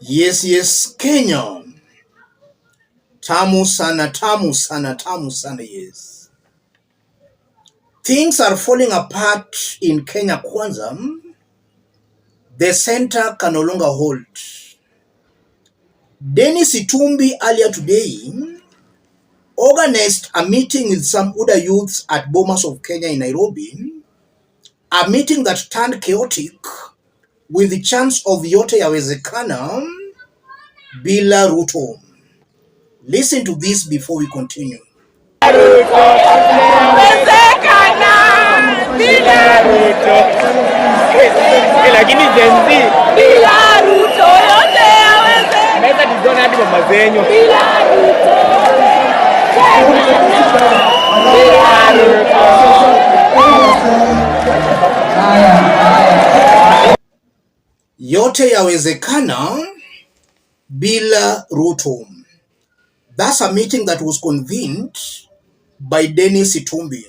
Yes, Kenya. Tamu sana, tamu sana, tamu sana, yes. Things are falling apart in Kenya Kwanza. The center can no longer hold. Denis Itumbi earlier today organized a meeting with some UDA youths at Bomas of Kenya in Nairobi, a meeting that turned chaotic with the chance of yote yawezekana bila Ruto. Listen to this before we continue. Lakini Gen Z bila Ruto yote yaweze. Naweza dizono hadi mama zenyu. Bila Ruto. Bila Ruto. Yote yawezekana bila Ruto. That's a meeting that was convened by Denis Itumbi.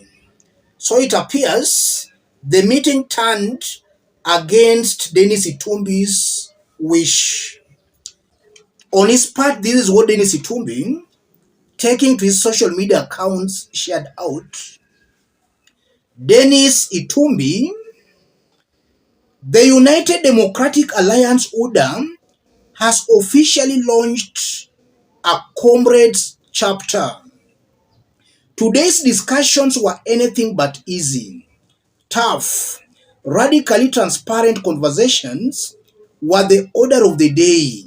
So it appears the meeting turned against Denis Itumbi's wish. On his part, this is what Denis Itumbi, taking to his social media accounts, shared out. Denis Itumbi, the United Democratic Alliance UDA has officially launched a comrades chapter. Today's discussions were anything but easy. Tough, radically transparent conversations were the order of the day.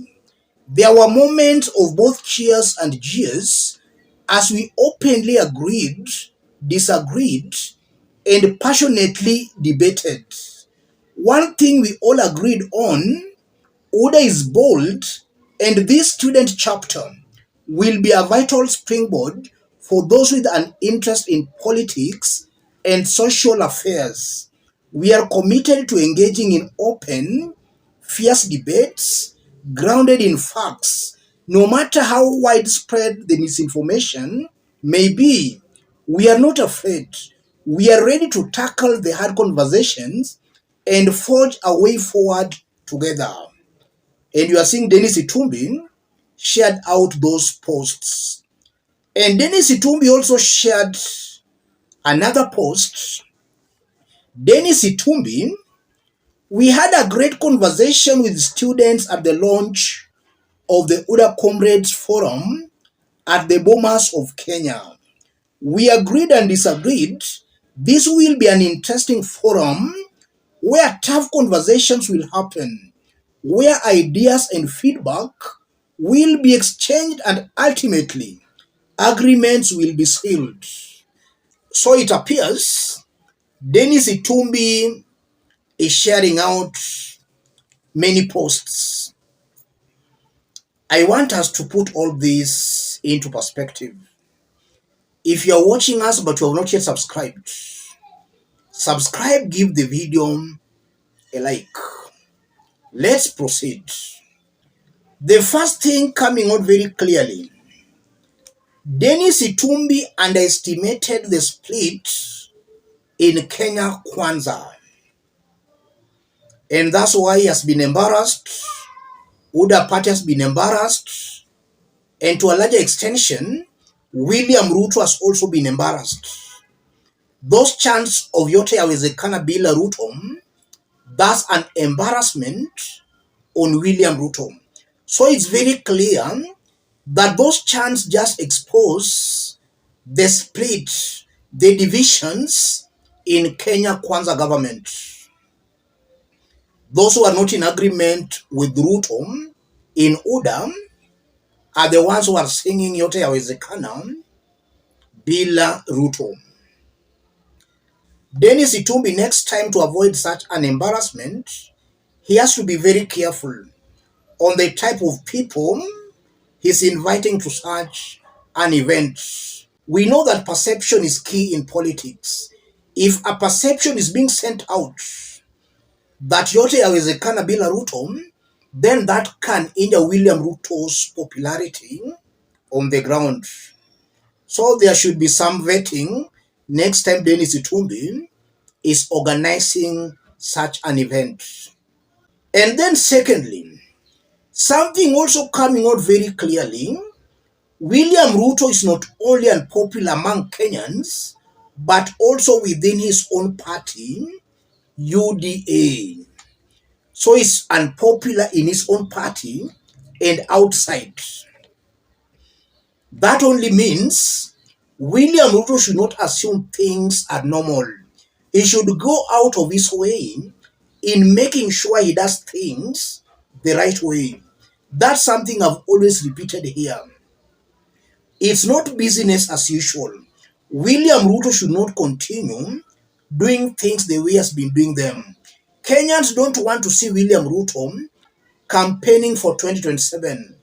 There were moments of both cheers and jeers as we openly agreed, disagreed, and passionately debated. One thing we all agreed on, UDA is bold, and this student chapter will be a vital springboard for those with an interest in politics and social affairs. We are committed to engaging in open, fierce debates grounded in facts, no matter how widespread the misinformation may be. We are not afraid. We are ready to tackle the hard conversations and forge a way forward together. And you are seeing Denis Itumbi shared out those posts. And Denis Itumbi also shared another post. Denis Itumbi, we had a great conversation with students at the launch of the UDA Comrades Forum at the Bomas of Kenya. We agreed and disagreed. This will be an interesting forum where tough conversations will happen, where ideas and feedback will be exchanged, and ultimately agreements will be sealed. So it appears Denis Itumbi is sharing out many posts. I want us to put all this into perspective. If you are watching us but you have not yet subscribed, subscribe, give the video a like. Let's proceed. The first thing coming out very clearly, Denis Itumbi underestimated the split in Kenya Kwanza. And that's why he has been embarrassed. UDA party has been embarrassed. And to a larger extension, William Ruto has also been embarrassed. Those chants of yote yawezekana bila Ruto, that's an embarrassment on William Ruto. So it's very clear that those chants just expose the split, the divisions in Kenya Kwanza government. Those who are not in agreement with Ruto in UDA are the ones who are singing yote yawezekana bila Ruto. Denis Itumbi, next time, to avoid such an embarrassment, he has to be very careful on the type of people he's inviting to such an event. We know that perception is key in politics. If a perception is being sent out that yote yawezekana bila Ruto, then that can injure William Ruto's popularity on the ground. So there should be some vetting next time Denis Itumbi is organizing such an event. And then secondly, Something also coming out very clearly, William Ruto is not only unpopular among Kenyans, but also within his own party, UDA. So he's unpopular in his own party and outside. That only means William Ruto should not assume things are normal. He should go out of his way in making sure he does things the right way. That's something I've always repeated here. It's not business as usual. William Ruto should not continue doing things the way he has been doing them. Kenyans don't want to see William Ruto campaigning for 2027.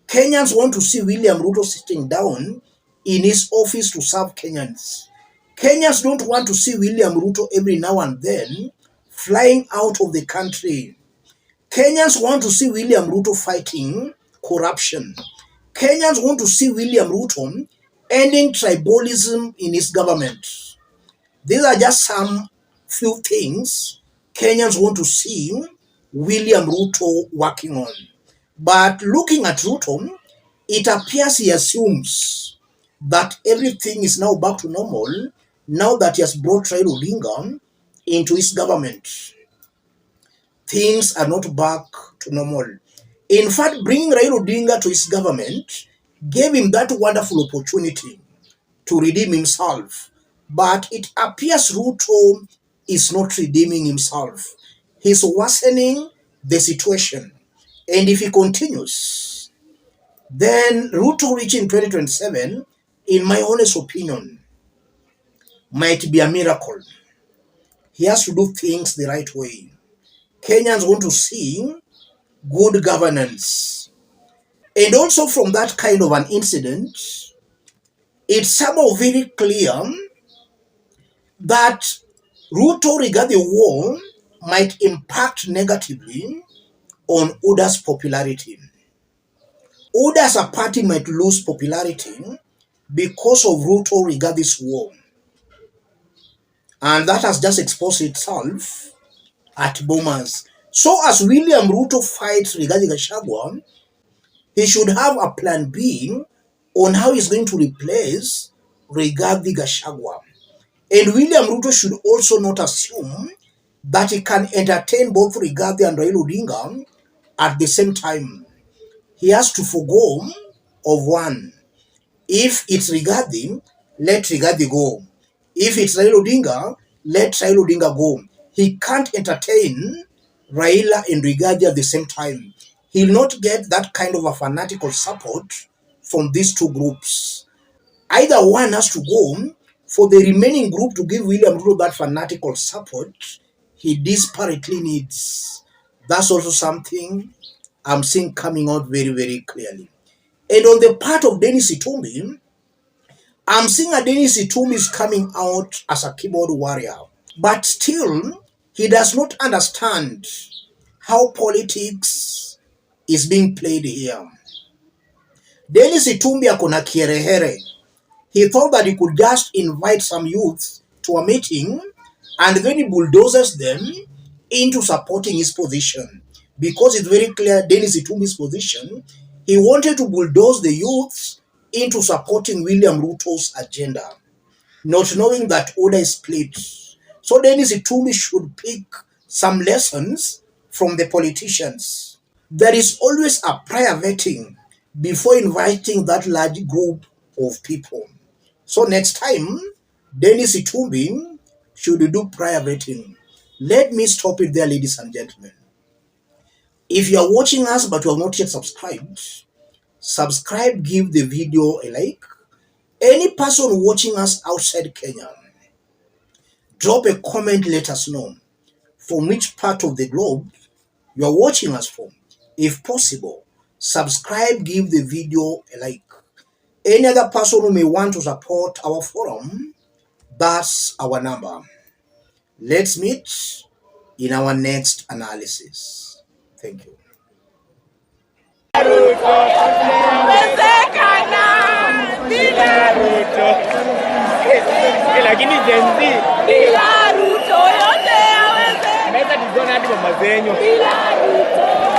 Kenyans want to see William Ruto sitting down in his office to serve Kenyans. Kenyans don't want to see William Ruto every now and then flying out of the country. Kenyans want to see William Ruto fighting corruption. Kenyans want to see William Ruto ending tribalism in his government. These are just some few things Kenyans want to see William Ruto working on. But looking at Ruto, it appears he assumes that everything is now back to normal now that he has brought Raila Odinga into his government. Things are not back to normal. In fact, bringing Raila Odinga to his government gave him that wonderful opportunity to redeem himself. But it appears Ruto is not redeeming himself. He's worsening the situation. And if he continues, then Ruto reaching 2027, in my honest opinion, might be a miracle. He has to do things the right way. Kenyans want to see good governance. And also from that kind of an incident, it's somehow very clear that Ruto regarding the war might impact negatively on UDA's popularity. UDA as a party might lose popularity because of Ruto regarding this war. And that has just exposed itself at Bomas. So as William Ruto fights regarding Gachagua, he should have a plan B on how he's going to replace Rigathi Gachagua. And William Ruto should also not assume that he can entertain both Rigathi and Raila Odinga at the same time. He has to forgo of one. If it's Rigathi, let Rigathi go. If it's Raila Odinga, let Raila Odinga go. He can't entertain Raila and Rigathi at the same time. He'll not get that kind of a fanatical support from these two groups. Either one has to go for the remaining group to give William Ruto that fanatical support he desperately needs. That's also something I'm seeing coming out very, very clearly. And on the part of Denis Itumbi, I'm seeing a Denis Itumbi is coming out as a keyboard warrior. But still, he does not understand how politics is being played here. Denis Itumbi akona kiherehere. He thought that he could just invite some youth to a meeting and then he bulldozes them into supporting his position. Because it's very clear Denis Itumbi's position, he wanted to bulldoze the youths into supporting William Ruto's agenda, not knowing that order is split. So Denis Itumbi should pick some lessons from the politicians. There is always a prior vetting before inviting that large group of people. So next time, Denis Itumbi should do prior vetting. Let me stop it there, ladies and gentlemen. If you are watching us but you have not yet subscribed, subscribe, give the video a like. Any person watching us outside Kenya, drop a comment, let us know from which part of the globe you are watching us from. If possible, subscribe, give the video a like. Any other person who may want to support our forum, that's our number. Let's meet in our next analysis. Thank you. Lakini Gen Z bila Ruto yote hawezi. Meza dizona hadi Bomas of Kenya. Bila Ruto.